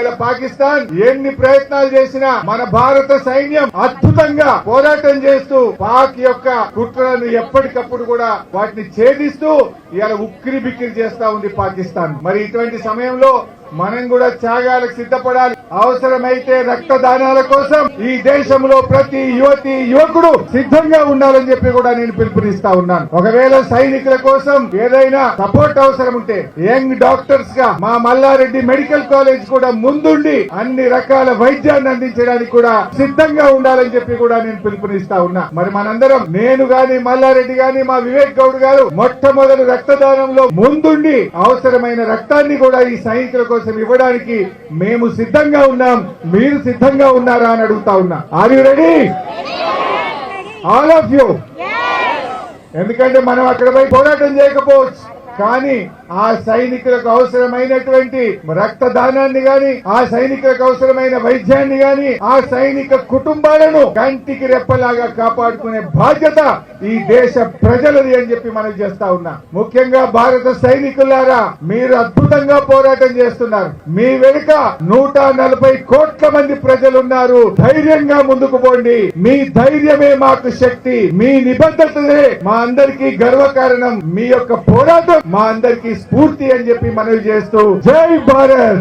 ఇలా పాకిస్తాన్ ఎన్ని ప్రయత్నాలు చేసినా మన భారత సైన్యం అద్భుతంగా పోరాటం చేస్తూ పాక్ యొక్క కుట్రలను ఎప్పటికప్పుడు కూడా వాటిని ఛేదిస్తూ ఇలా ఉక్కిరి బిక్కిరి చేస్తా ఉంది పాకిస్తాన్. మరి ఇటువంటి సమయంలో మనం కూడా త్యాగాలకు సిద్ధపడాలి. అవసరమైతే రక్తదానాల కోసం ఈ దేశంలో ప్రతి యువతి యువకుడు సిద్ధంగా ఉండాలని చెప్పి కూడా నేను పిలుపునిస్తా ఉన్నాను. ఒకవేళ సైనికుల కోసం ఏదైనా సపోర్ట్ అవసరం ఉంటే యంగ్ డాక్టర్స్ గా మా మల్లారెడ్డి మెడికల్ కాలేజ్ కూడా ముందుండి అన్ని రకాల వైద్యాన్ని అందించడానికి కూడా సిద్ధంగా ఉండాలని చెప్పి కూడా నేను పిలుపునిస్తా ఉన్నా. మరి మనందరం, నేను గాని మల్లారెడ్డి గాని మా వివేక్ గౌడ్ గారు మొట్టమొదటి రక్తదానంలో ముందుండి అవసరమైన రక్తాన్ని కూడా ఈ సైనికుల కోసం ఇవ్వడానికి మేము సిద్ధంగా ఉన్నాం. మీరు సిద్ధంగా ఉన్నారా అని అడుగుతా ఉన్నా. Are you ready? All of you. ఎందుకంటే మనం అక్కడ పోయి పోరాటం చేయకపోవచ్చు, కానీ ఆ సైనికులకు అవసరమైనటువంటి రక్తదానాన్ని గాని, ఆ సైనికులకు అవసరమైన వైద్యాన్ని గాని, ఆ సైనిక కుటుంబాలను కంటికి రెప్పలాగా కాపాడుకునే బాధ్యత ఈ దేశ ప్రజలది అని చెప్పి మనం చేస్తా ఉన్నా. ముఖ్యంగా భారత సైనికులారా, మీరు అద్భుతంగా పోరాటం చేస్తున్నారు. మీ వెనుక 140 కోట్ల మంది ప్రజలున్నారు. ధైర్యంగా ముందుకు పోండి. మీ ధైర్యమే మాకు శక్తి, మీ నిబద్ధతలే మా అందరికీ గర్వకారణం. మీ యొక్క పోరాటం మా అందరికీ స్ఫూర్తి అని చెప్పి మనవి చేస్తూ జై భారత్.